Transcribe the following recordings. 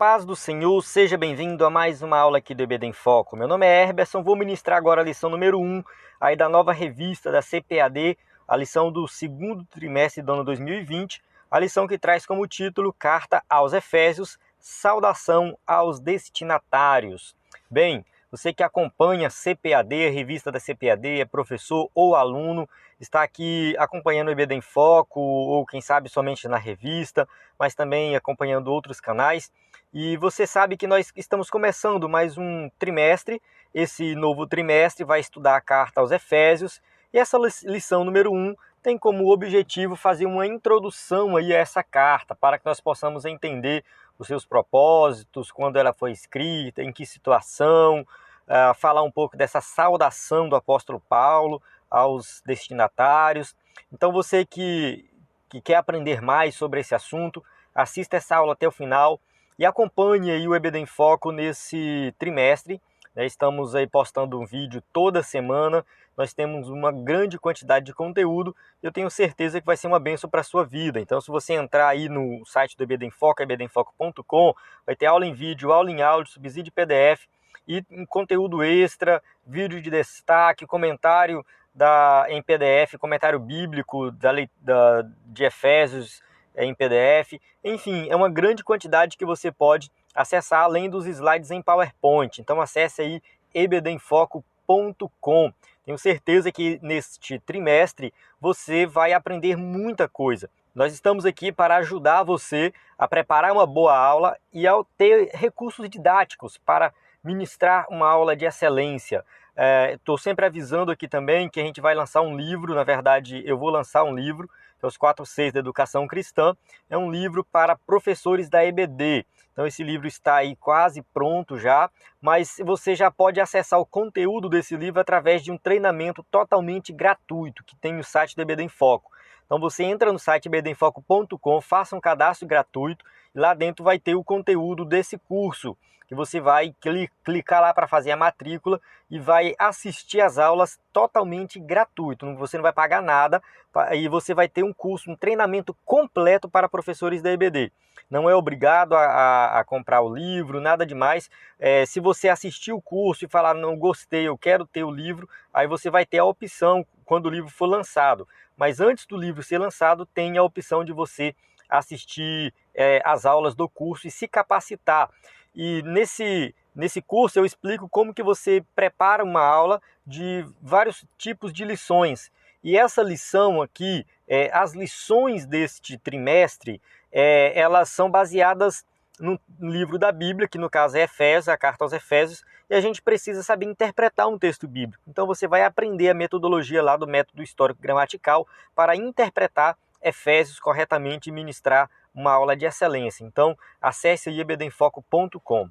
paz do Senhor, seja bem-vindo a mais uma aula aqui do EBD em Foco. Meu nome é Herberson, vou ministrar agora a lição número 1 aí da nova revista da CPAD, a lição do segundo trimestre do ano 2020, a lição que traz como título Carta aos Efésios, saudação aos destinatários. Bem, você que acompanha a CPAD, a revista da CPAD, é professor ou aluno, está aqui acompanhando o EBD em Foco, ou quem sabe somente na revista, mas também acompanhando outros canais. E você sabe que nós estamos começando mais um trimestre. Esse novo trimestre vai estudar a carta aos Efésios. E essa lição número 1 tem como objetivo fazer uma introdução aí a essa carta, para que nós possamos entender os seus propósitos, quando ela foi escrita, em que situação, falar um pouco dessa saudação do apóstolo Paulo aos destinatários. Então você que quer aprender mais sobre esse assunto, assista essa aula até o final e acompanhe aí o EBD em Foco nesse trimestre. Estamos aí postando um vídeo toda semana, nós temos uma grande quantidade de conteúdo, eu tenho certeza que vai ser uma bênção para a sua vida. Então se você entrar aí no site do EBD em Foco, ebdemfoco.com, vai ter aula em vídeo, aula em áudio, subsídio PDF e um conteúdo extra, vídeo de destaque, comentário em PDF, comentário bíblico de Efésios em PDF. Enfim, é uma grande quantidade que você pode acessar, além dos slides em PowerPoint. Então acesse aí ebdemfoco.com. Tenho certeza que neste trimestre você vai aprender muita coisa. Nós estamos aqui para ajudar você a preparar uma boa aula e a ter recursos didáticos para ministrar uma aula de excelência. Estou sempre avisando aqui também que a gente vai lançar um livro, na verdade eu vou lançar um livro, que é os 4 Cs da Educação Cristã, é um livro para professores da EBD. Então esse livro está aí quase pronto já, mas você já pode acessar o conteúdo desse livro através de um treinamento totalmente gratuito, que tem no site do EBD em Foco. Então você entra no site ebdemfoco.com, faça um cadastro gratuito, e lá dentro vai ter o conteúdo desse curso, que você vai clicar lá para fazer a matrícula e vai assistir às aulas totalmente gratuito. Você não vai pagar nada e você vai ter um curso, um treinamento completo para professores da EBD. Não é obrigado a comprar o livro, nada demais. Se você assistir o curso e falar, não gostei, eu quero ter o livro, aí você vai ter a opção quando o livro for lançado. Mas antes do livro ser lançado, tem a opção de você assistir as aulas do curso e se capacitar. E nesse curso eu explico como que você prepara uma aula de vários tipos de lições. E essa lição aqui, as lições deste trimestre, elas são baseadas no livro da Bíblia, que no caso é Efésios, a carta aos Efésios, e a gente precisa saber interpretar um texto bíblico. Então você vai aprender a metodologia lá do método histórico-gramatical para interpretar Efésios corretamente e ministrar uma aula de excelência. Então acesse aí ebdemfoco.com.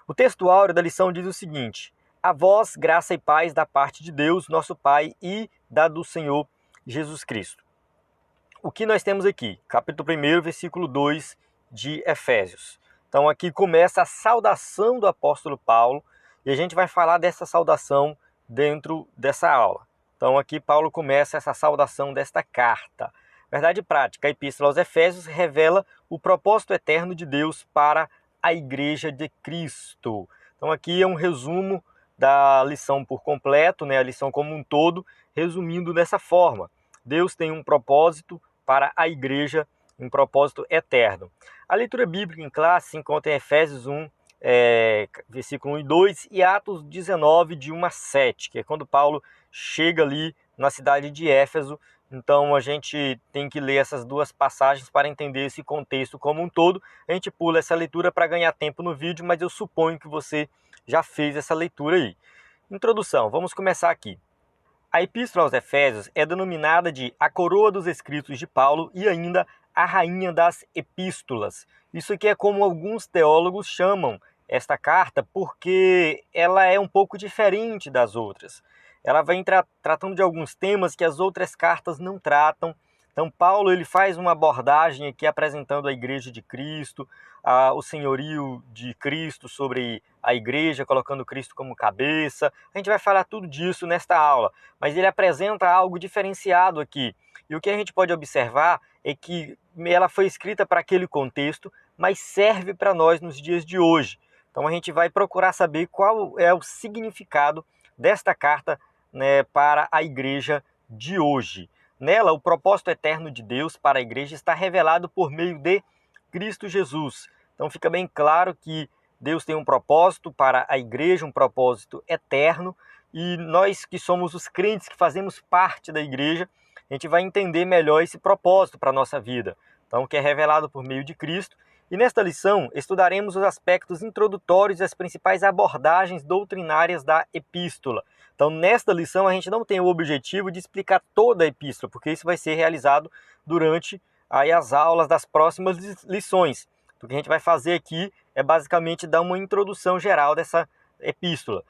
O texto áureo da lição diz o seguinte: a vós, graça e paz da parte de Deus, nosso Pai, e da do Senhor Jesus Cristo. O que nós temos aqui? Capítulo 1, versículo 2 de Efésios. Então aqui começa a saudação do apóstolo Paulo e a gente vai falar dessa saudação dentro dessa aula. Então aqui Paulo começa essa saudação desta carta. Verdade prática, a Epístola aos Efésios revela o propósito eterno de Deus para a Igreja de Cristo. Então aqui é um resumo da lição por completo, a lição como um todo, resumindo dessa forma. Deus tem um propósito para a Igreja, um propósito eterno. A leitura bíblica em classe se encontra em Efésios 1, versículo 1 e 2, e Atos 19, de 1 a 7, que é quando Paulo chega ali na cidade de Éfeso. Então a gente tem que ler essas duas passagens para entender esse contexto como um todo. A gente pula essa leitura para ganhar tempo no vídeo, mas eu suponho que você já fez essa leitura aí. Introdução, vamos começar aqui. A Epístola aos Efésios é denominada de a coroa dos escritos de Paulo e ainda a rainha das epístolas. Isso aqui é como alguns teólogos chamam esta carta, porque ela é um pouco diferente das outras. Ela vem tratando de alguns temas que as outras cartas não tratam. Então Paulo ele faz uma abordagem aqui apresentando a Igreja de Cristo, o senhorio de Cristo sobre a Igreja, colocando Cristo como cabeça. A gente vai falar tudo disso nesta aula, mas ele apresenta algo diferenciado aqui. E o que a gente pode observar é que ela foi escrita para aquele contexto, mas serve para nós nos dias de hoje. Então a gente vai procurar saber qual é o significado desta carta, né, para a igreja de hoje. Nela, o propósito eterno de Deus para a igreja está revelado por meio de Cristo Jesus. Então fica bem claro que Deus tem um propósito para a igreja, um propósito eterno, e nós que somos os crentes que fazemos parte da igreja, a gente vai entender melhor esse propósito para a nossa vida. Então, que é revelado por meio de Cristo. E nesta lição, estudaremos os aspectos introdutórios e as principais abordagens doutrinárias da epístola. Então, nesta lição, a gente não tem o objetivo de explicar toda a epístola, porque isso vai ser realizado durante aí as aulas das próximas lições. O que a gente vai fazer aqui é basicamente dar uma introdução geral dessa epístola.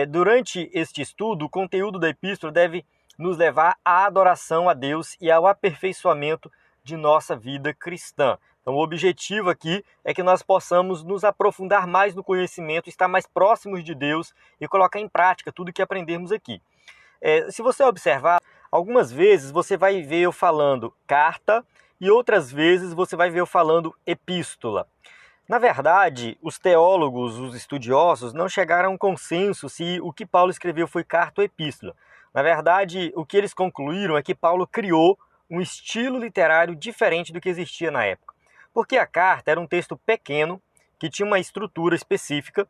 Durante este estudo, o conteúdo da epístola deve nos levar à adoração a Deus e ao aperfeiçoamento de nossa vida cristã. Então, o objetivo aqui é que nós possamos nos aprofundar mais no conhecimento, estar mais próximos de Deus e colocar em prática tudo que aprendemos aqui. Se você observar, algumas vezes você vai ver eu falando carta e outras vezes você vai ver eu falando epístola. Na verdade, os teólogos, os estudiosos, não chegaram a um consenso se o que Paulo escreveu foi carta ou epístola. Na verdade, o que eles concluíram é que Paulo criou um estilo literário diferente do que existia na época. Porque a carta era um texto pequeno, que tinha uma estrutura específica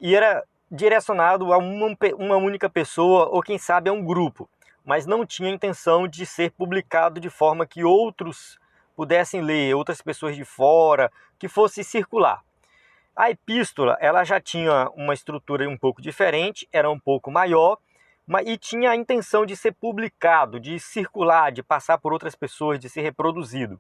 e era direcionado a uma única pessoa ou, quem sabe, a um grupo, mas não tinha intenção de ser publicado de forma que outros pudessem ler, outras pessoas de fora, que fosse circular. A epístola, ela já tinha uma estrutura um pouco diferente, era um pouco maior, e tinha a intenção de ser publicado, de circular, de passar por outras pessoas, de ser reproduzido.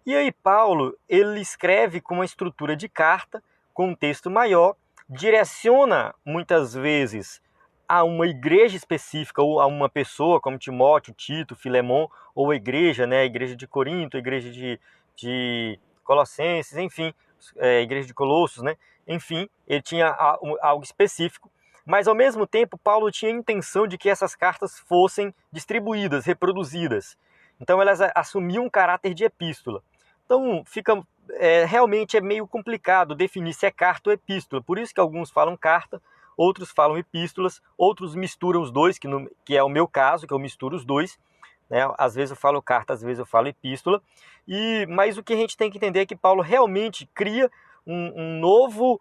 E aí Paulo, ele escreve com uma estrutura de carta, com um texto maior, direciona muitas vezes a uma igreja específica ou a uma pessoa, como Timóteo, Tito, Filemon, ou a igreja, né, a igreja de Corinto, a igreja de Colossenses, enfim, a igreja de Colossos, né? Enfim, ele tinha algo específico, mas ao mesmo tempo Paulo tinha a intenção de que essas cartas fossem distribuídas, reproduzidas. Então elas assumiam um caráter de epístola. Então realmente é meio complicado definir se é carta ou epístola. Por isso que alguns falam carta, outros falam epístolas, outros misturam os dois, que é o meu caso, que eu misturo os dois. Né? Às vezes eu falo carta, às vezes eu falo epístola. Mas o que a gente tem que entender é que Paulo realmente cria um novo,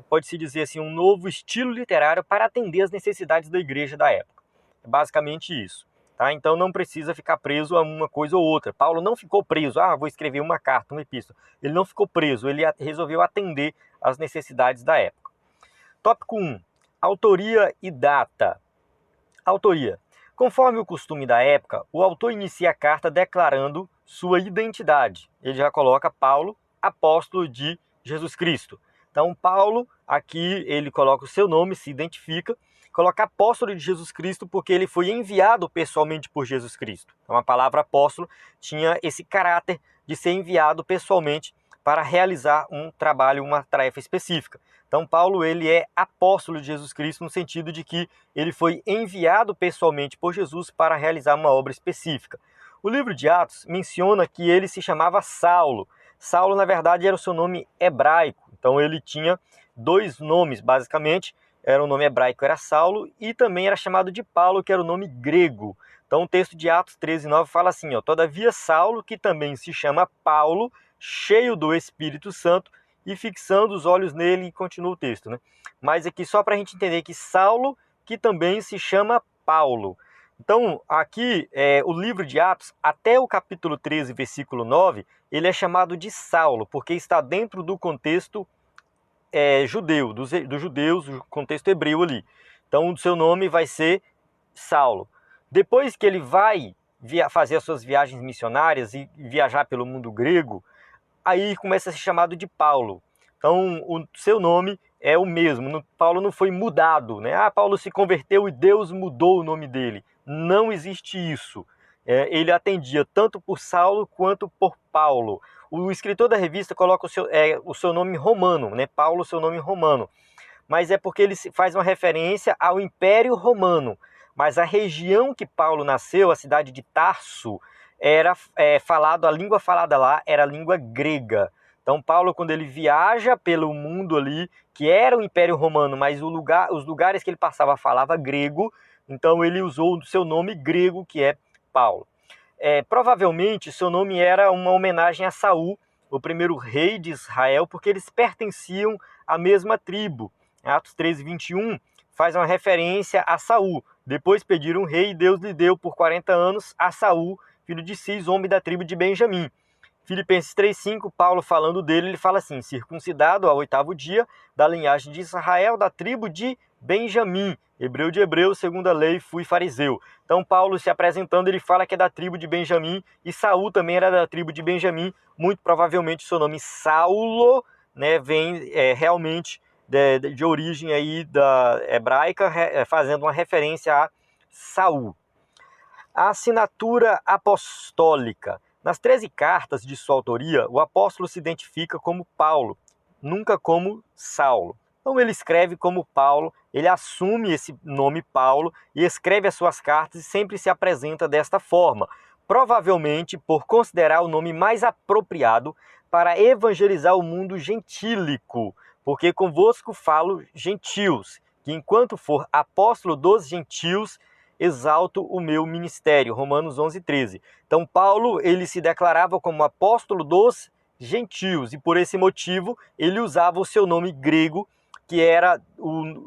pode-se dizer assim, um novo estilo literário para atender às necessidades da igreja da época. É basicamente isso. Tá? Então não precisa ficar preso a uma coisa ou outra. Paulo não ficou preso, vou escrever uma carta, uma epístola. Ele não ficou preso, ele resolveu atender às necessidades da época. Tópico 1. Autoria e data. Autoria. Conforme o costume da época, o autor inicia a carta declarando sua identidade. Ele já coloca Paulo, apóstolo de Jesus Cristo. Então Paulo, aqui ele coloca o seu nome, se identifica, coloca apóstolo de Jesus Cristo porque ele foi enviado pessoalmente por Jesus Cristo. Então a palavra apóstolo tinha esse caráter de ser enviado pessoalmente para realizar um trabalho, uma tarefa específica. Então Paulo ele é apóstolo de Jesus Cristo no sentido de que ele foi enviado pessoalmente por Jesus para realizar uma obra específica. O livro de Atos menciona que ele se chamava Saulo. Saulo, na verdade, era o seu nome hebraico. Então ele tinha dois nomes, basicamente. O nome hebraico era Saulo e também era chamado de Paulo, que era o nome grego. Então o texto de Atos 13:9 fala assim, todavia Saulo, que também se chama Paulo, cheio do Espírito Santo, e fixando os olhos nele, e continua o texto, né? Mas aqui só para a gente entender que Saulo, que também se chama Paulo. Então aqui o livro de Atos, até o capítulo 13, versículo 9, ele é chamado de Saulo, porque está dentro do contexto judeu, dos judeus, o contexto hebreu ali. Então o seu nome vai ser Saulo. Depois que ele vai fazer as suas viagens missionárias e viajar pelo mundo grego, aí começa a ser chamado de Paulo. Então o seu nome é o mesmo. Paulo não foi mudado, né? Paulo se converteu e Deus mudou o nome dele. Não existe isso. Ele atendia tanto por Saulo quanto por Paulo. O escritor da revista coloca o seu nome romano, né? Paulo, o seu nome romano. Mas é porque ele faz uma referência ao Império Romano. Mas a região que Paulo nasceu, a cidade de Tarso, era a língua falada lá era a língua grega. Então Paulo, quando ele viaja pelo mundo ali, que era o Império Romano, mas os lugares que ele passava falava grego, então ele usou o seu nome grego, que é Paulo. Provavelmente seu nome era uma homenagem a Saul, o primeiro rei de Israel, porque eles pertenciam à mesma tribo. Atos 13:21 faz uma referência a Saul. Depois pediram um rei e Deus lhe deu por 40 anos a Saul, filho de Cis, homem da tribo de Benjamim. Filipenses 3:5, Paulo falando dele, ele fala assim: circuncidado ao 8º dia, da linhagem de Israel, da tribo de Benjamim, hebreu de hebreu, segundo a lei, fui fariseu. Então Paulo se apresentando, ele fala que é da tribo de Benjamim, e Saul também era da tribo de Benjamim, muito provavelmente seu nome Saulo, né, vem realmente de origem aí da hebraica, fazendo uma referência a Saul. A assinatura apostólica. Nas 13 cartas de sua autoria, o apóstolo se identifica como Paulo, nunca como Saulo. Então ele escreve como Paulo, ele assume esse nome Paulo e escreve as suas cartas e sempre se apresenta desta forma, provavelmente por considerar o nome mais apropriado para evangelizar o mundo gentílico, porque convosco falo gentios, que enquanto for apóstolo dos gentios, exalto o meu ministério, Romanos 11:13. Então Paulo, ele se declarava como apóstolo dos gentios e por esse motivo ele usava o seu nome grego, que era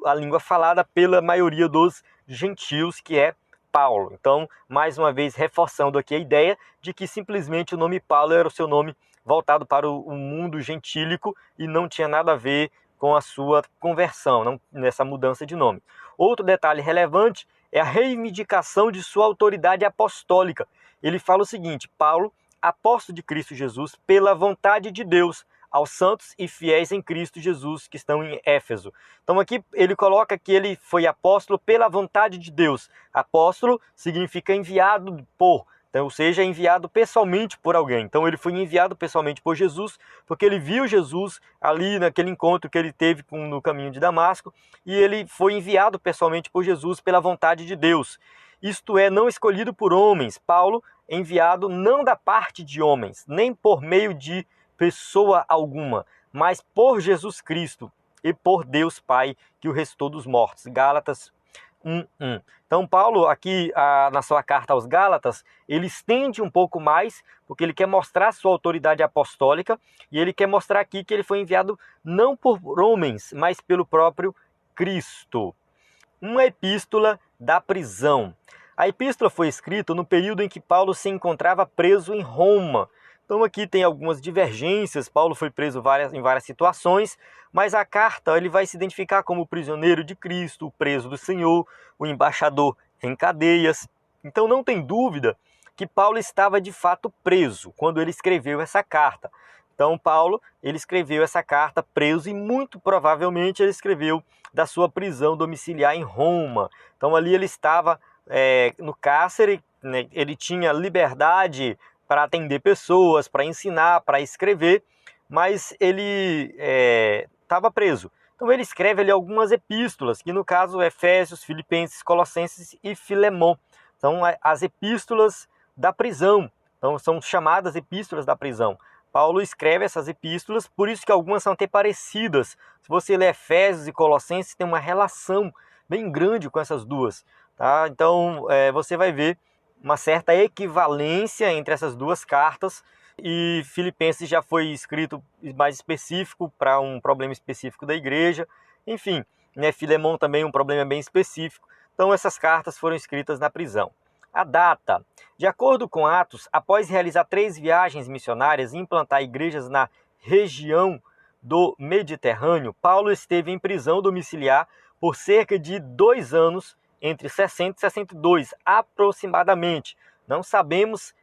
a língua falada pela maioria dos gentios, que é Paulo. Então, mais uma vez, reforçando aqui a ideia de que simplesmente o nome Paulo era o seu nome voltado para o mundo gentílico e não tinha nada a ver com a sua conversão, nessa mudança de nome. Outro detalhe relevante é a reivindicação de sua autoridade apostólica. Ele fala o seguinte: Paulo, apóstolo de Cristo Jesus, pela vontade de Deus, aos santos e fiéis em Cristo Jesus que estão em Éfeso. Então aqui ele coloca que ele foi apóstolo pela vontade de Deus. Apóstolo significa enviado por, então, ou seja, enviado pessoalmente por alguém. Então ele foi enviado pessoalmente por Jesus, porque ele viu Jesus ali naquele encontro que ele teve no caminho de Damasco, e ele foi enviado pessoalmente por Jesus pela vontade de Deus. Isto é, não escolhido por homens. Paulo, enviado não da parte de homens, nem por meio de pessoa alguma, mas por Jesus Cristo e por Deus Pai, que o restou dos mortos. Gálatas 1:1. Então Paulo aqui na sua carta aos Gálatas, ele estende um pouco mais, porque ele quer mostrar sua autoridade apostólica, e ele quer mostrar aqui que ele foi enviado não por homens, mas pelo próprio Cristo. Uma epístola da prisão. A epístola foi escrita no período em que Paulo se encontrava preso em Roma. Então aqui tem algumas divergências, Paulo foi preso em várias situações, mas a carta ele vai se identificar como o prisioneiro de Cristo, o preso do Senhor, o embaixador em cadeias. Então não tem dúvida que Paulo estava de fato preso quando ele escreveu essa carta. Então Paulo, ele escreveu essa carta preso e muito provavelmente ele escreveu da sua prisão domiciliar em Roma. Então ali ele estava no cárcere, né, ele tinha liberdade para atender pessoas, para ensinar, para escrever, mas ele estava preso. Então ele escreve ali algumas epístolas, que no caso Efésios, Filipenses, Colossenses e Filemão. São as epístolas da prisão, então são chamadas epístolas da prisão. Paulo escreve essas epístolas, por isso que algumas são até parecidas. Se você ler Efésios e Colossenses, tem uma relação bem grande com essas duas. Tá? Então você vai ver uma certa equivalência entre essas duas cartas, e Filipenses já foi escrito mais específico para um problema específico da igreja, enfim, né, Filemão também um problema bem específico. Então essas cartas foram escritas na prisão. A data. De acordo com Atos, após realizar 3 viagens missionárias e implantar igrejas na região do Mediterrâneo, Paulo esteve em prisão domiciliar por cerca de 2 anos, entre 60 e 62, aproximadamente. Não sabemos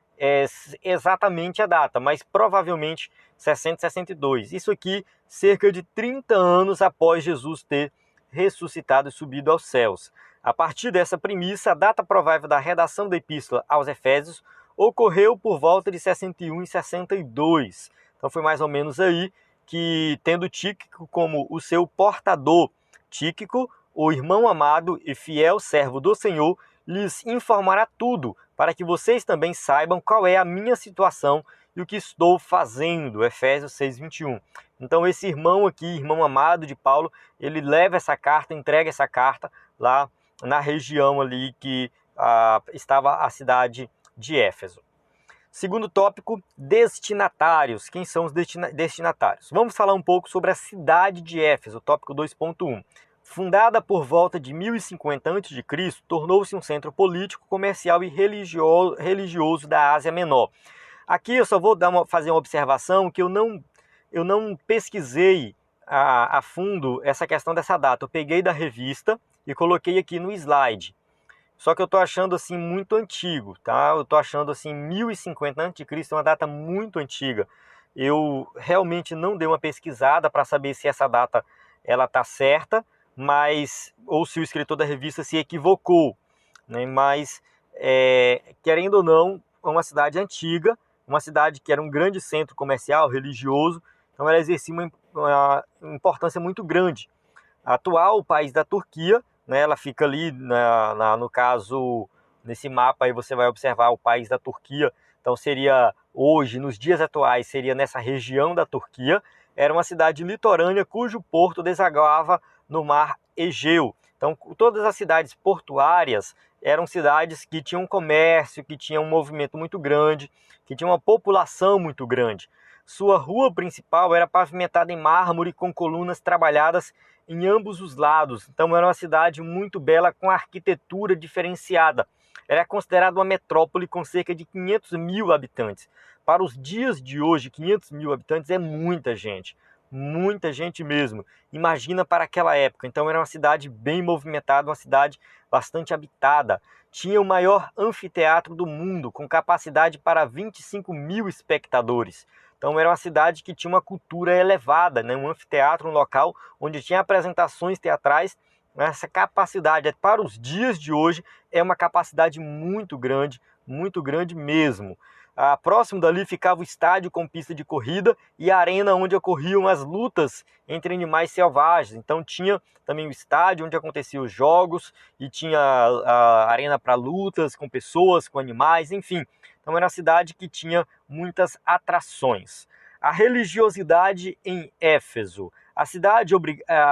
exatamente a data, mas provavelmente 60 e 62. Isso aqui, cerca de 30 anos após Jesus ter ressuscitado e subido aos céus. A partir dessa premissa, a data provável da redação da epístola aos Efésios ocorreu por volta de 61 e 62. Então foi mais ou menos aí que, tendo Tíquico como o seu portador, Tíquico, o irmão amado e fiel servo do Senhor, lhes informará tudo, para que vocês também saibam qual é a minha situação e o que estou fazendo, Efésios 6:21. Então esse irmão aqui, irmão amado de Paulo, ele leva essa carta, entrega essa carta lá na região ali que estava a cidade de Éfeso. Segundo tópico, destinatários. Quem são os destinatários? Vamos falar um pouco sobre a cidade de Éfeso, tópico 2.1. Fundada por volta de 1050 a.C., tornou-se um centro político, comercial e religioso da Ásia Menor. Aqui eu só vou fazer uma observação que eu não pesquisei a fundo essa questão dessa data. Eu peguei da revista e coloquei aqui no slide. Só que eu estou achando assim muito antigo, tá? Eu estou achando assim 1050 a.C. é uma data muito antiga. Eu realmente não dei uma pesquisada para saber se essa data ela está certa, mas ou se o escritor da revista se equivocou, né? Mas querendo ou não, é uma cidade antiga, uma cidade que era um grande centro comercial, religioso, então ela exercia uma importância muito grande. Atual país da Turquia, né, ela fica ali, no caso, nesse mapa aí você vai observar o país da Turquia, então seria hoje, nos dias atuais, seria nessa região da Turquia, era uma cidade litorânea cujo porto desaguava no mar Egeu. Então todas as cidades portuárias eram cidades que tinham comércio, que tinham um movimento muito grande, que tinham uma população muito grande. Sua rua principal era pavimentada em mármore com colunas trabalhadas em ambos os lados. Então era uma cidade muito bela, com arquitetura diferenciada. Era considerada uma metrópole com cerca de 500 mil habitantes. Para os dias de hoje, 500 mil habitantes é muita gente mesmo. Imagina para aquela época. Então era uma cidade bem movimentada, uma cidade bastante habitada. Tinha o maior anfiteatro do mundo, com capacidade para 25 mil espectadores. Então era uma cidade que tinha uma cultura elevada, né? Um anfiteatro, um local onde tinha apresentações teatrais. Essa capacidade, para os dias de hoje, é uma capacidade muito grande mesmo. Próximo dali ficava o estádio com pista de corrida e a arena onde ocorriam as lutas entre animais selvagens. Então tinha também o estádio onde aconteciam os jogos e tinha a arena para lutas com pessoas, com animais, enfim. Então era uma cidade que tinha muitas atrações. A religiosidade em Éfeso. A cidade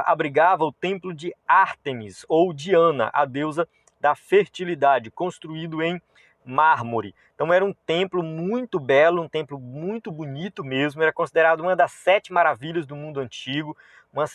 abrigava o templo de Ártemis, ou Diana, a deusa da fertilidade, construído em mármore. Então era um templo muito belo, um templo muito bonito mesmo, era considerado uma das 7 maravilhas do mundo antigo,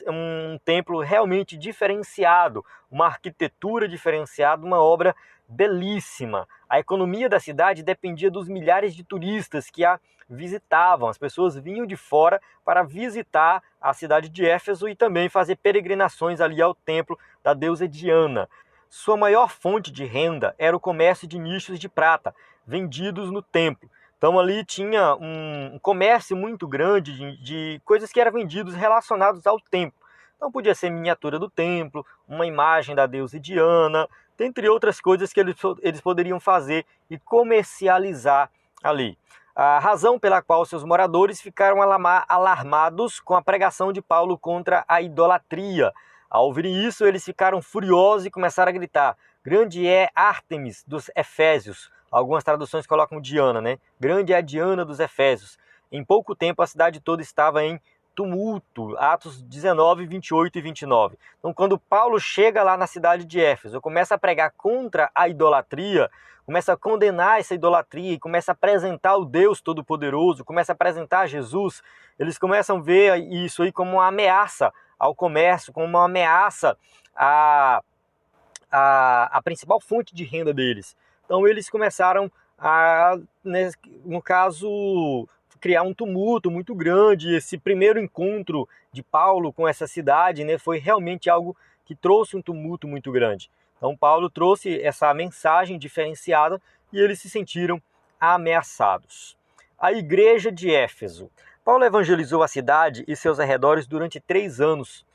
um templo realmente diferenciado, uma arquitetura diferenciada, uma obra belíssima. A economia da cidade dependia dos milhares de turistas que a visitavam. As pessoas vinham de fora para visitar a cidade de Éfeso e também fazer peregrinações ali ao templo da deusa Diana. Sua maior fonte de renda era o comércio de nichos de prata, vendidos no templo. Então ali tinha um comércio muito grande de coisas que eram vendidas relacionadas ao templo. Então podia ser miniatura do templo, uma imagem da deusa Diana, dentre outras coisas que eles poderiam fazer e comercializar ali. A razão pela qual seus moradores ficaram alarmados com a pregação de Paulo contra a idolatria. Ao ouvir isso, eles ficaram furiosos e começaram a gritar: grande é Ártemis dos Efésios. Algumas traduções colocam Diana, né? Grande é a Diana dos Efésios. Em pouco tempo, a cidade toda estava em tumulto. Atos 19, 28 e 29. Então, quando Paulo chega lá na cidade de Éfeso, começa a pregar contra a idolatria, começa a condenar essa idolatria e começa a apresentar o Deus Todo-Poderoso, começa a apresentar Jesus, eles começam a ver isso aí como uma ameaça ao comércio, como uma ameaça à principal fonte de renda deles. Então eles começaram a, no caso, criar um tumulto muito grande. Esse primeiro encontro de Paulo com essa cidade, né, foi realmente algo que trouxe um tumulto muito grande. Então Paulo trouxe essa mensagem diferenciada e eles se sentiram ameaçados. A igreja de Éfeso. Paulo evangelizou a cidade e seus arredores durante 3 anos.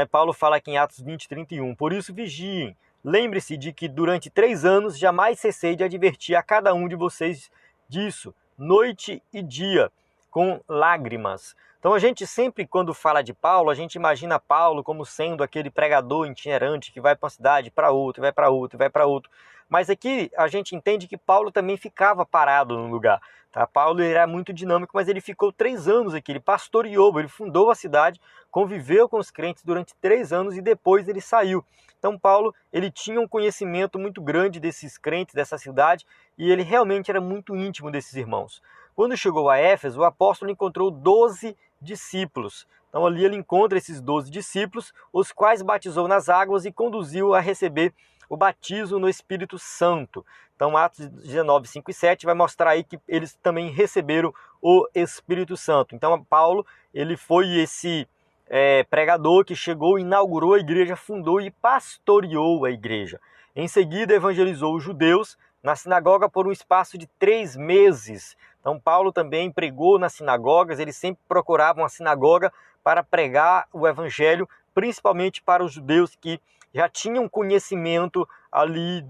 Paulo fala aqui em Atos 20, 31. Por isso vigiem. Lembre-se de que durante 3 anos jamais cessei de advertir a cada um de vocês disso, noite e dia, com lágrimas. Então a gente sempre, quando fala de Paulo, a gente imagina Paulo como sendo aquele pregador itinerante que vai para uma cidade, para outra, vai para outra, vai para outro. Mas aqui a gente entende que Paulo também ficava parado no lugar. Tá? Paulo era muito dinâmico, mas ele ficou 3 anos aqui, ele pastoreou, ele fundou a cidade, conviveu com os crentes durante 3 anos e depois ele saiu. Então Paulo, ele tinha um conhecimento muito grande desses crentes, dessa cidade, e ele realmente era muito íntimo desses irmãos. Quando chegou a Éfeso, o apóstolo encontrou 12 discípulos. Então ali ele encontra esses 12 discípulos, os quais batizou nas águas e conduziu a receber o batismo no Espírito Santo. Então Atos 19, 5 e 7 vai mostrar aí que eles também receberam o Espírito Santo. Então Paulo, ele foi esse pregador que chegou, inaugurou a igreja, fundou e pastoreou a igreja. Em seguida evangelizou os judeus na sinagoga por um espaço de 3 meses. Então Paulo também pregou nas sinagogas, eles sempre procuravam a sinagoga para pregar o evangelho, principalmente para os judeus que já tinham conhecimento ali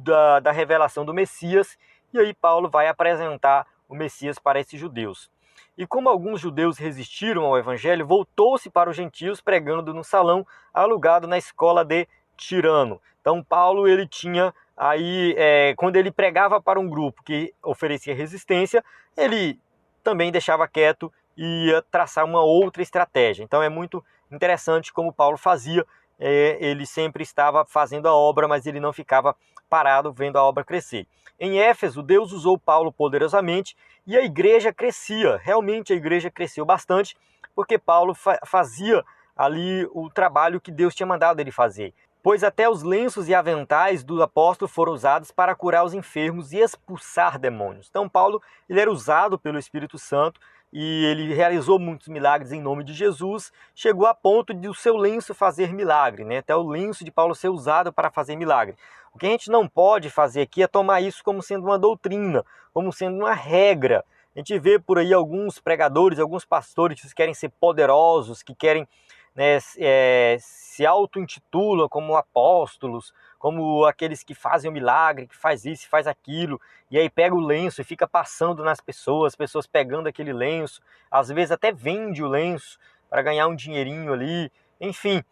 da revelação do Messias, e aí Paulo vai apresentar o Messias para esses judeus. E como alguns judeus resistiram ao evangelho, voltou-se para os gentios pregando no salão alugado na escola de Tirano. Então Paulo, ele tinha aí, quando ele pregava para um grupo que oferecia resistência, ele também deixava quieto e ia traçar uma outra estratégia. Então é muito interessante como Paulo fazia. Ele sempre estava fazendo a obra, mas ele não ficava parado vendo a obra crescer. Em Éfeso, Deus usou Paulo poderosamente e a igreja crescia. Realmente a igreja cresceu bastante, porque Paulo fazia ali o trabalho que Deus tinha mandado ele fazer. Pois até os lenços e aventais do apóstolo foram usados para curar os enfermos e expulsar demônios. Então Paulo, ele era usado pelo Espírito Santo e ele realizou muitos milagres em nome de Jesus, chegou a ponto de o seu lenço fazer milagre, né? Até o lenço de Paulo ser usado para fazer milagre. O que a gente não pode fazer aqui é tomar isso como sendo uma doutrina, como sendo uma regra. A gente vê por aí alguns pregadores, alguns pastores que querem ser poderosos, que querem, né, se auto-intitulam como apóstolos, como aqueles que fazem o milagre, que faz isso, faz aquilo, e aí pega o lenço e fica passando nas pessoas, as pessoas pegando aquele lenço, às vezes até vende o lenço para ganhar um dinheirinho ali, enfim,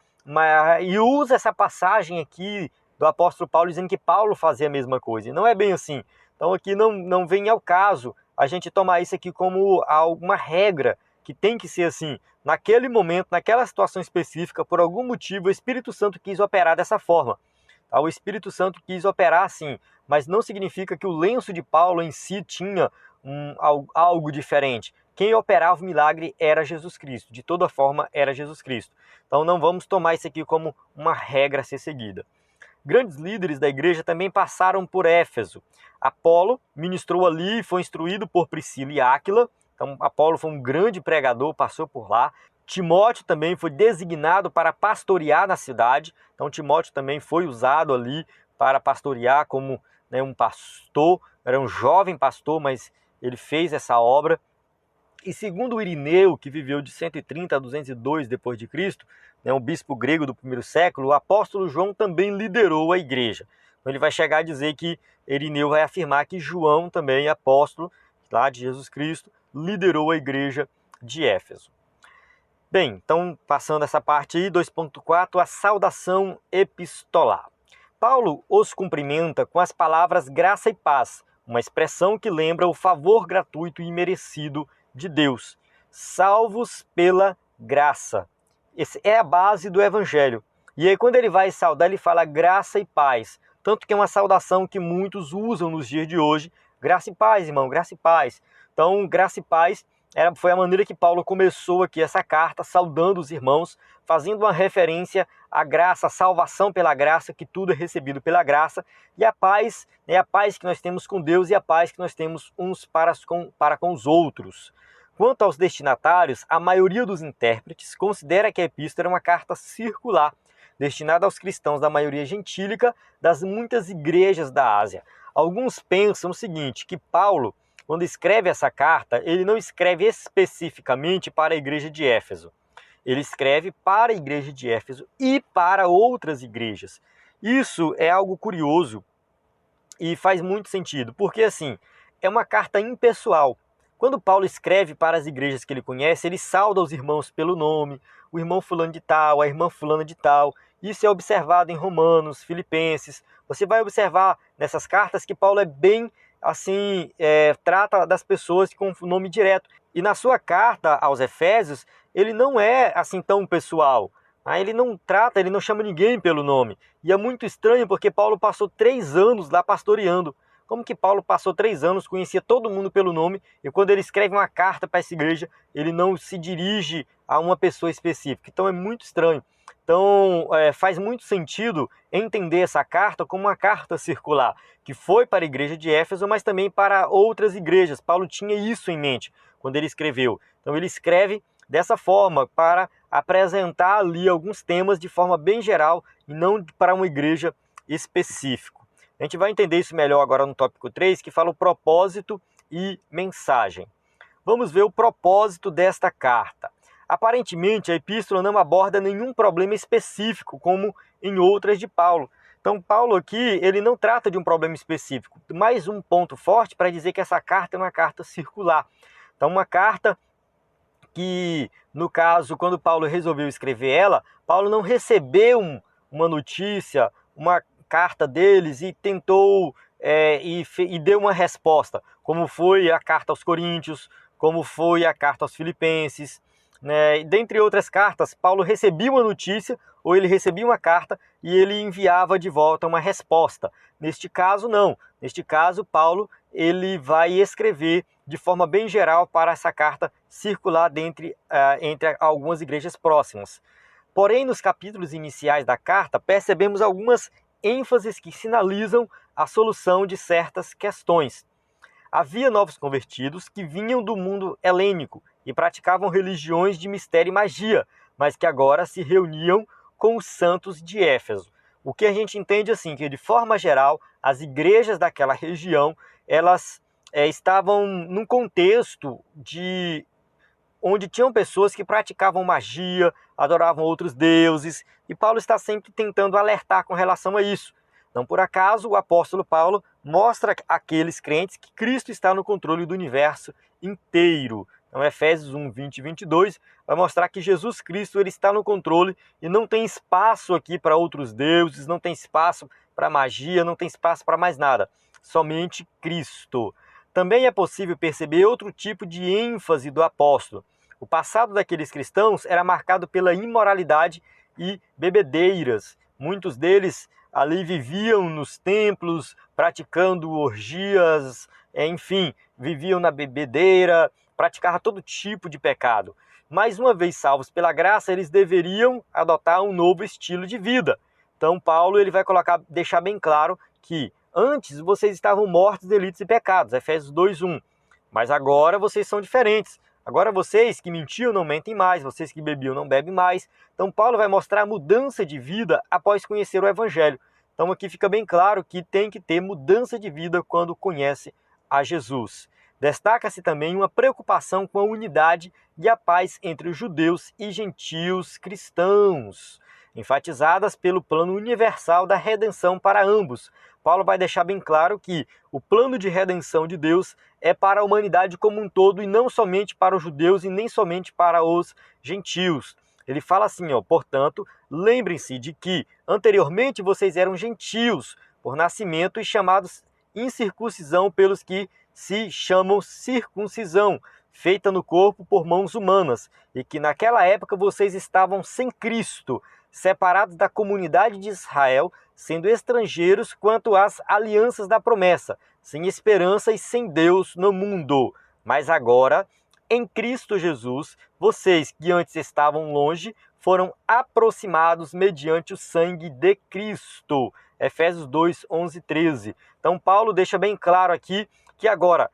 e usa essa passagem aqui do apóstolo Paulo dizendo que Paulo fazia a mesma coisa, e não é bem assim. Então aqui não vem ao caso a gente tomar isso aqui como alguma regra, que tem que ser assim. Naquele momento, naquela situação específica, por algum motivo, o Espírito Santo quis operar dessa forma. O Espírito Santo quis operar assim, mas não significa que o lenço de Paulo em si tinha algo diferente. Quem operava o milagre era Jesus Cristo, de toda forma era Jesus Cristo. Então não vamos tomar isso aqui como uma regra a ser seguida. Grandes líderes da igreja também passaram por Éfeso. Apolo ministrou ali e foi instruído por Priscila e Áquila. Então Apolo foi um grande pregador, passou por lá. Timóteo também foi designado para pastorear na cidade. Então Timóteo também foi usado ali para pastorear como, né, um pastor. Era um jovem pastor, mas ele fez essa obra. E segundo Irineu, que viveu de 130 a 202 depois de Cristo, né, um bispo grego do primeiro século, o apóstolo João também liderou a igreja. Então ele vai chegar a dizer que Irineu vai afirmar que João também, apóstolo lá de Jesus Cristo, liderou a igreja de Éfeso. Bem, então passando essa parte aí, 2.4, a saudação epistolar. Paulo os cumprimenta com as palavras graça e paz, uma expressão que lembra o favor gratuito e merecido de Deus, salvos pela graça. Essa é a base do evangelho. E aí quando ele vai saudar, ele fala graça e paz, tanto que é uma saudação que muitos usam nos dias de hoje, graça e paz, irmão, graça e paz. Então, graça e paz foi a maneira que Paulo começou aqui essa carta, saudando os irmãos, fazendo uma referência à graça, à salvação pela graça, que tudo é recebido pela graça, e a paz, né, a paz que nós temos com Deus e a paz que nós temos uns para com os outros. Quanto aos destinatários, a maioria dos intérpretes considera que a epístola é uma carta circular, destinada aos cristãos da maioria gentílica das muitas igrejas da Ásia. Alguns pensam o seguinte, que Paulo, quando escreve essa carta, ele não escreve especificamente para a igreja de Éfeso. Ele escreve para a igreja de Éfeso e para outras igrejas. Isso é algo curioso e faz muito sentido, porque assim, é uma carta impessoal. Quando Paulo escreve para as igrejas que ele conhece, ele sauda os irmãos pelo nome, o irmão fulano de tal, a irmã fulana de tal. Isso é observado em Romanos, Filipenses. Você vai observar nessas cartas que Paulo é bem assim, trata das pessoas com nome direto. E na sua carta aos Efésios, ele não é assim tão pessoal. Ele não trata, ele não chama ninguém pelo nome. E é muito estranho porque Paulo passou 3 anos lá pastoreando. Como que Paulo passou 3 anos, conhecia todo mundo pelo nome, e quando ele escreve uma carta para essa igreja, ele não se dirige a uma pessoa específica. Então é muito estranho. Então faz muito sentido entender essa carta como uma carta circular, que foi para a igreja de Éfeso, mas também para outras igrejas. Paulo tinha isso em mente quando ele escreveu. Então ele escreve dessa forma para apresentar ali alguns temas de forma bem geral e não para uma igreja específica. A gente vai entender isso melhor agora no tópico 3, que fala o propósito e mensagem. Vamos ver o propósito desta carta. Aparentemente, a epístola não aborda nenhum problema específico, como em outras de Paulo. Então, Paulo aqui, ele não trata de um problema específico. Mais um ponto forte para dizer que essa carta é uma carta circular. Então, uma carta que, no caso, quando Paulo resolveu escrever ela, Paulo não recebeu uma notícia, uma carta deles e tentou e deu uma resposta, como foi a carta aos Coríntios, como foi a carta aos Filipenses, né? Dentre outras cartas, Paulo recebia uma notícia ou ele recebia uma carta e ele enviava de volta uma resposta. Neste caso, não. Neste caso, Paulo ele vai escrever de forma bem geral para essa carta circular entre algumas igrejas próximas. Porém, nos capítulos iniciais da carta, percebemos algumas ênfases que sinalizam a solução de certas questões. Havia novos convertidos que vinham do mundo helênico e praticavam religiões de mistério e magia, mas que agora se reuniam com os santos de Éfeso. O que a gente entende assim, que de forma geral, as igrejas daquela região, elas estavam num contexto onde tinham pessoas que praticavam magia, adoravam outros deuses, e Paulo está sempre tentando alertar com relação a isso. Não por acaso o apóstolo Paulo mostra àqueles crentes que Cristo está no controle do universo inteiro. Então, Efésios 1, 20 e 22 vai mostrar que Jesus Cristo ele está no controle e não tem espaço aqui para outros deuses, não tem espaço para magia, não tem espaço para mais nada. Somente Cristo. Também é possível perceber outro tipo de ênfase do apóstolo. O passado daqueles cristãos era marcado pela imoralidade e bebedeiras. Muitos deles ali viviam nos templos, praticando orgias, enfim, viviam na bebedeira, praticavam todo tipo de pecado. Mais uma vez salvos pela graça, eles deveriam adotar um novo estilo de vida. Então Paulo ele vai deixar bem claro que antes vocês estavam mortos de delitos e pecados, Efésios 2:1. Mas agora vocês são diferentes. Agora vocês que mentiam não mentem mais, vocês que bebiam não bebem mais. Então Paulo vai mostrar a mudança de vida após conhecer o Evangelho. Então aqui fica bem claro que tem que ter mudança de vida quando conhece a Jesus. Destaca-se também uma preocupação com a unidade e a paz entre os judeus e gentios cristãos, enfatizadas pelo plano universal da redenção para ambos. Paulo vai deixar bem claro que o plano de redenção de Deus é para a humanidade como um todo e não somente para os judeus e nem somente para os gentios. Ele fala assim, portanto, lembrem-se de que anteriormente vocês eram gentios por nascimento e chamados incircuncisão pelos que se chamam circuncisão, feita no corpo por mãos humanas, e que naquela época vocês estavam sem Cristo, separados da comunidade de Israel, sendo estrangeiros quanto às alianças da promessa, sem esperança e sem Deus no mundo. Mas agora, em Cristo Jesus, vocês que antes estavam longe, foram aproximados mediante o sangue de Cristo. Efésios 2, 11 e 13. Então Paulo deixa bem claro aqui que agora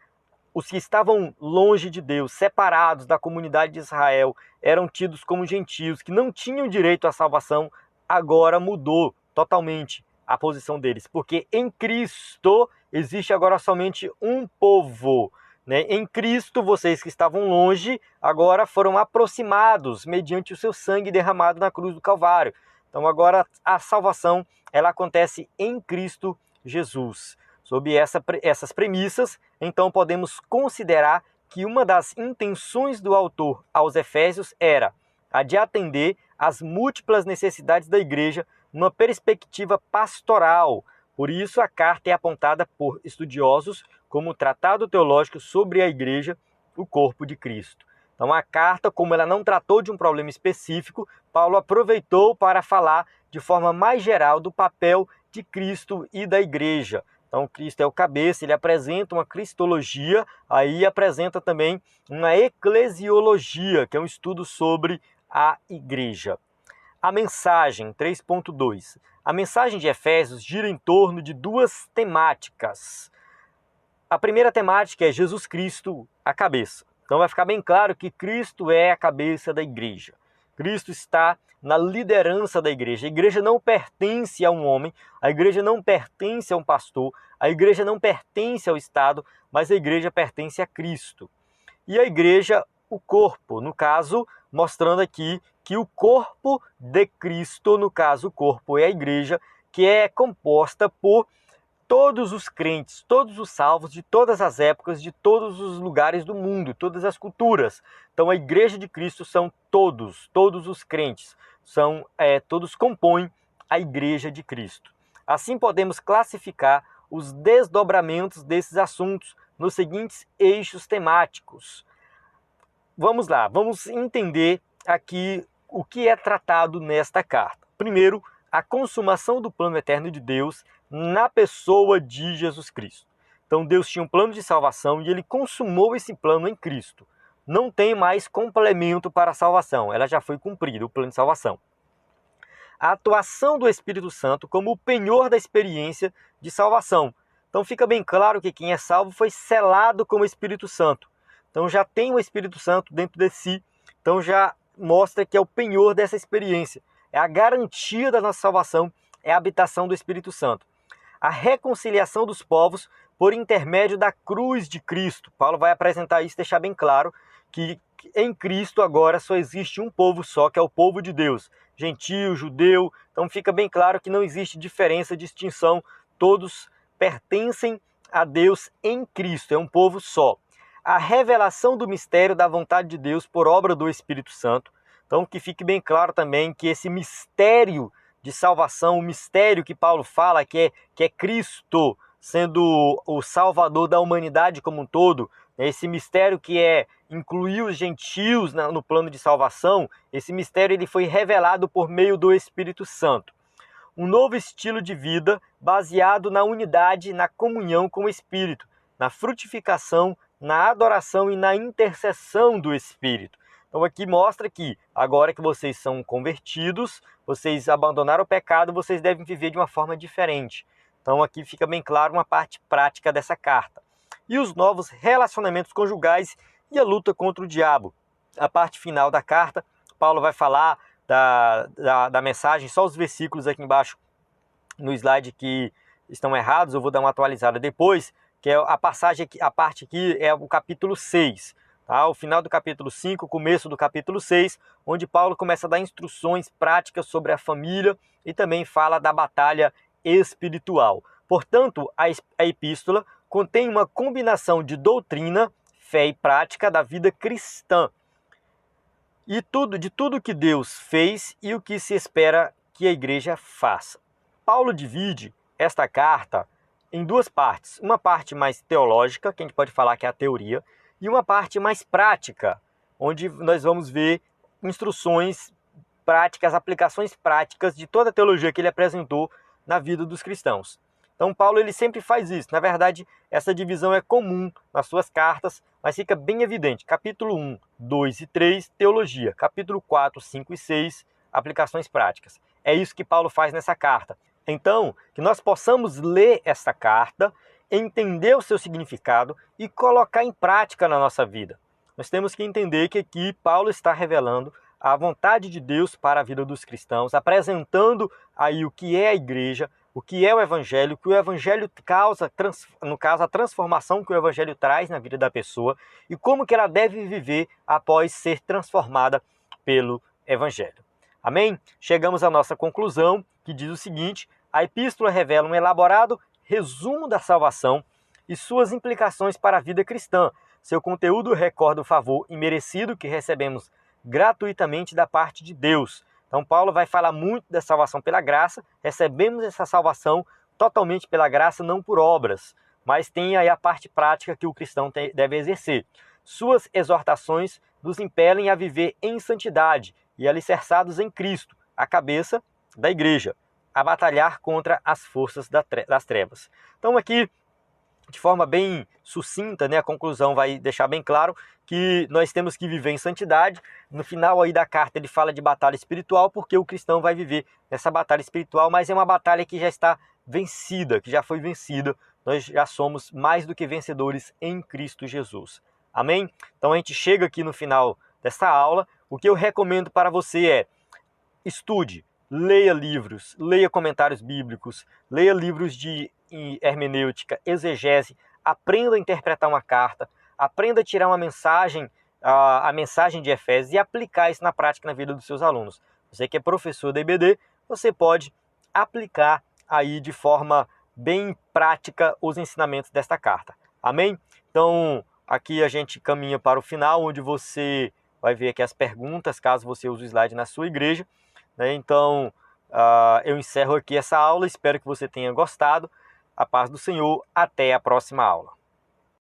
os que estavam longe de Deus, separados da comunidade de Israel, eram tidos como gentios, que não tinham direito à salvação, agora mudou totalmente a posição deles, porque em Cristo existe agora somente um povo, né? Em Cristo, vocês que estavam longe, agora foram aproximados mediante o seu sangue derramado na cruz do Calvário. Então agora a salvação ela acontece em Cristo Jesus. Sob essas premissas, então podemos considerar que uma das intenções do autor aos Efésios era a de atender às múltiplas necessidades da igreja numa perspectiva pastoral, Por isso, a carta é apontada por estudiosos como um tratado teológico sobre a igreja, o corpo de Cristo. Então, a carta, como ela não tratou de um problema específico, Paulo aproveitou para falar de forma mais geral do papel de Cristo e da igreja. Então, Cristo é o cabeça, ele apresenta uma cristologia, aí apresenta também uma eclesiologia, que é um estudo sobre a igreja. A mensagem 3.2. A mensagem de Efésios gira em torno de duas temáticas. A primeira temática é Jesus Cristo, a cabeça. Então vai ficar bem claro que Cristo é a cabeça da igreja. Cristo está na liderança da igreja. A igreja não pertence a um homem, a igreja não pertence a um pastor, a igreja não pertence ao Estado, mas a igreja pertence a Cristo. E a igreja, o corpo, no caso, mostrando aqui que o corpo de Cristo, no caso o corpo é a igreja, que é composta por todos os crentes, todos os salvos de todas as épocas, de todos os lugares do mundo, todas as culturas. Então a igreja de Cristo são todos os crentes, todos compõem a igreja de Cristo. Assim podemos classificar os desdobramentos desses assuntos nos seguintes eixos temáticos. Vamos lá, vamos entender aqui o que é tratado nesta carta. Primeiro, a consumação do plano eterno de Deus na pessoa de Jesus Cristo. Então Deus tinha um plano de salvação e ele consumou esse plano em Cristo. Não tem mais complemento para a salvação, ela já foi cumprida, o plano de salvação. A atuação do Espírito Santo como o penhor da experiência de salvação. Então fica bem claro que quem é salvo foi selado com o Espírito Santo. Então já tem o Espírito Santo dentro de si, então já mostra que é o penhor dessa experiência. É a garantia da nossa salvação, é a habitação do Espírito Santo. A reconciliação dos povos por intermédio da cruz de Cristo. Paulo vai apresentar isso, deixar bem claro que em Cristo agora só existe um povo só, que é o povo de Deus. Gentio, judeu, então fica bem claro que não existe diferença, distinção. Todos pertencem a Deus em Cristo, é um povo só. A revelação do mistério da vontade de Deus por obra do Espírito Santo. Então que fique bem claro também que esse mistério de salvação, o mistério que Paulo fala, que é Cristo sendo o salvador da humanidade como um todo, esse mistério que é incluir os gentios no plano de salvação, esse mistério ele foi revelado por meio do Espírito Santo. Um novo estilo de vida baseado na unidade, na comunhão com o Espírito, na frutificação, na adoração e na intercessão do Espírito. Então aqui mostra que agora que vocês são convertidos, vocês abandonaram o pecado, vocês devem viver de uma forma diferente. Então aqui fica bem claro uma parte prática dessa carta. E os novos relacionamentos conjugais e a luta contra o diabo. A parte final da carta, Paulo vai falar da mensagem, só os versículos aqui embaixo no slide que estão errados, eu vou dar uma atualizada depois, que é a parte aqui é o capítulo 6. Tá? O final do capítulo 5, o começo do capítulo 6, onde Paulo começa a dar instruções práticas sobre a família e também fala da batalha espiritual. Portanto, a epístola contém uma combinação de doutrina, fé e prática da vida cristã. E de tudo que Deus fez e o que se espera que a igreja faça. Paulo divide esta carta em duas partes. Uma parte mais teológica, que a gente pode falar que é a teoria, e uma parte mais prática, onde nós vamos ver instruções práticas, aplicações práticas de toda a teologia que ele apresentou na vida dos cristãos. Então Paulo ele sempre faz isso. Na verdade, essa divisão é comum nas suas cartas, mas fica bem evidente. Capítulo 1, 2 e 3, teologia. Capítulo 4, 5 e 6, aplicações práticas. É isso que Paulo faz nessa carta. Então, que nós possamos ler esta carta, entender o seu significado e colocar em prática na nossa vida. Nós temos que entender que aqui Paulo está revelando a vontade de Deus para a vida dos cristãos, apresentando aí o que é a igreja, o que é o evangelho, o que o evangelho causa, no caso, a transformação que o evangelho traz na vida da pessoa e como que ela deve viver após ser transformada pelo evangelho. Amém? Chegamos à nossa conclusão, que diz o seguinte: a epístola revela um elaborado resumo da salvação e suas implicações para a vida cristã. Seu conteúdo recorda o favor imerecido que recebemos gratuitamente da parte de Deus. Então Paulo vai falar muito da salvação pela graça, recebemos essa salvação totalmente pela graça, não por obras, mas tem aí a parte prática que o cristão deve exercer. Suas exortações nos impelem a viver em santidade e alicerçados em Cristo, a cabeça da igreja, a batalhar contra as forças das trevas. Então aqui, de forma bem sucinta, né, a conclusão vai deixar bem claro que nós temos que viver em santidade. No final aí da carta ele fala de batalha espiritual, porque o cristão vai viver nessa batalha espiritual, mas é uma batalha que já está vencida, que já foi vencida. Nós já somos mais do que vencedores em Cristo Jesus. Amém? Então a gente chega aqui no final dessa aula. O que eu recomendo para você é: estude, leia livros, leia comentários bíblicos, leia livros de hermenêutica, exegese, aprenda a interpretar uma carta, aprenda a tirar uma mensagem, a mensagem de Efésios, e aplicar isso na prática na vida dos seus alunos. Você que é professor da IBD, você pode aplicar aí de forma bem prática os ensinamentos desta carta. Amém? Então, aqui a gente caminha para o final, onde você vai ver aqui as perguntas, caso você use o slide na sua igreja. Então, eu encerro aqui essa aula, espero que você tenha gostado. A paz do Senhor, até a próxima aula.